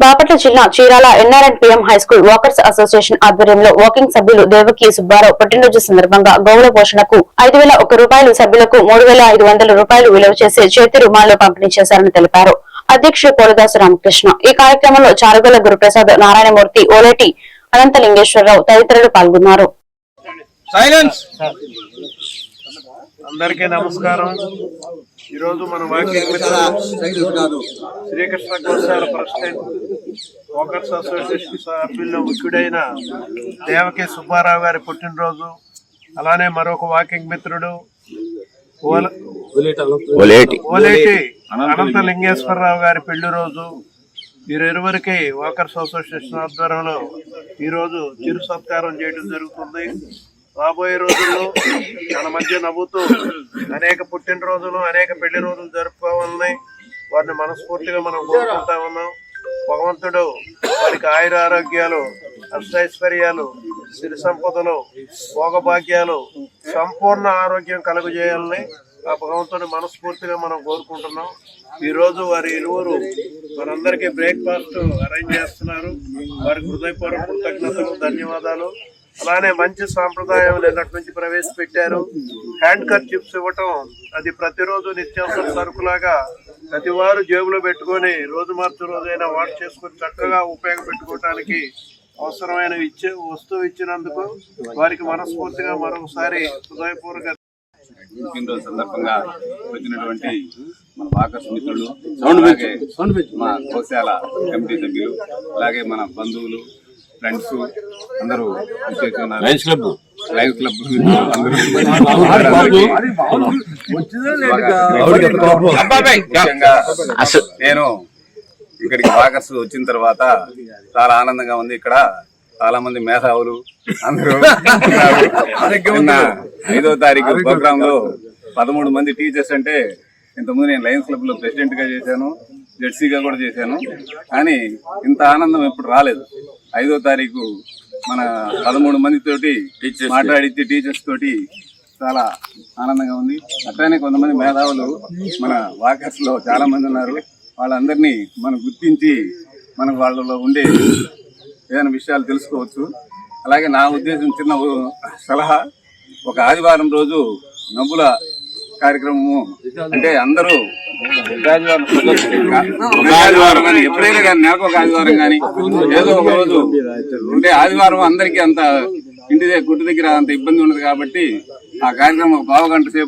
బాపట్ల జిల్లా Chirala ఎన్ఆర్ఎన్పీఎం high school walkers association ఆధ్వర్యంలో walking సభ్యులు దేవకి సుబ్బారావు పుట్టినరోజు సందర్భంగా గౌరవ పోషణకు 5,001 రూపాయలు, సభ్యులకు 3,500 రూపాయలు విలువ చేసే చేతి రుమాలు పంపిణీ చేశారని తెలిపారు. అధ్యక్షుడు పోలదాసు రామకృష్ణ. ఈ కార్యక్రమంలో చారుగల గురుప్రసాద్, నారాయణమూర్తి, ఓలేటి అనంతలింగేశ్వరరావు తదితరులు పాల్గొన్నారు. అందరికీ నమస్కారం. ఈరోజు మన వాకింగ్ శ్రీకృష్ణ గోశాల ప్రెసిడెంట్ వాకర్స్ అసోసియేషన్ సభ్యుల్లో ముఖ్యుడైన దేవకి సుబ్బారావు గారి పుట్టినరోజు, అలానే మరొక వాకింగ్ మిత్రుడు ఓలేటి అనంతలింగేశ్వరరావు గారి పెళ్లి రోజు. వీరిరువురికి వాకర్స్ అసోసియేషన్ ఆధ్వర్యంలో ఈరోజు చిరు సత్కారం చేయడం జరుగుతుంది. రాబోయే రోజుల్లో మన మధ్య నవ్వుతూ అనేక పుట్టినరోజులు, అనేక పెళ్లి రోజులు జరుపుకోవాలని వారిని మనస్ఫూర్తిగా మనం కోరుకుంటా ఉన్నాం. భగవంతుడు వారికి ఆయుర ఆరోగ్యాలు, అష్టైశ్వర్యాలు, సిరి సంపదలు, భోగభాగ్యాలు, సంపూర్ణ ఆరోగ్యం కలుగజేయాలని ఆ భగవంతుని మనస్ఫూర్తిగా మనం కోరుకుంటున్నాం. ఈ రోజు వారి ఇరువురు మనందరికీ బ్రేక్ఫాస్ట్ అరేంజ్ చేస్తున్నారు. వారికి హృదయపూర్వక కృతజ్ఞతలు, ధన్యవాదాలు. అలానే మంచి సాంప్రదాయం నిన్నటి నుంచి ప్రవేశపెట్టారు. హ్యాండ్ కర్చీఫ్స్ ఇవ్వటం, అది ప్రతిరోజు నిత్యావసర సరుకులాగా ప్రతి వారు జేబులో పెట్టుకొని రోజు మార్చి రోజైనా వాష్ చేసుకొని చక్కగా ఉపయోగపెట్టుకోవటానికి అవసరమైన వస్తువు ఇచ్చినందుకు వారికి మనస్ఫూర్తిగా మరొకసారి హృదయపూర్వక పుట్టినరోజు సందర్భంగా వచ్చినటువంటి మన వాకర్స్ మిత్రులు, మా గోశాల కమిటీ సభ్యులు, అలాగే మన బంధువులు, ఫ్రెండ్స్ అందరూ లయన్స్ క్లబ్ నేను ఇక్కడికి వాకర్స్ వచ్చిన తర్వాత చాలా ఆనందంగా ఉంది. ఇక్కడ చాలా మంది మేధావులు అందరూ 5వ తారీఖు ప్రోగ్రామ్ లో 13 మంది టీచర్స్. అంటే ఇంతకుముందు నేను లయన్స్ క్లబ్ లో ప్రెసిడెంట్ గా చేశాను, జెడ్సీగా కూడా చేశాను, కానీ ఇంత ఆనందం ఎప్పుడు రాలేదు. 5వ తారీఖు మన 13 మందితోటి మాట్లాడితే టీచర్స్ తోటి చాలా ఆనందంగా ఉంది. అట్లానే కొంతమంది మేధావులు మన వాకర్స్ లో చాలా మంది ఉన్నారు. వాళ్ళందరినీ మనం గుర్తించి మనకు వాళ్ళలో ఉండే ఏదైనా విషయాలు తెలుసుకోవచ్చు. అలాగే నా ఉద్దేశం, చిన్న సలహా, ఒక ఆదివారం రోజు నవ్వుల కార్యక్రమము, అంటే అందరూ ఆదివారం కానీ ఎప్పుడైనా కానీ నెలకు ఒక ఆదివారం కానీ ఏదో ఒక రోజు అంటే ఆదివారం అందరికీ అంత గుడ్డు దగ్గర అంత ఇబ్బంది ఉండదు కాబట్టి ఆ కార్యక్రమం ఒక పావు గంట సేపు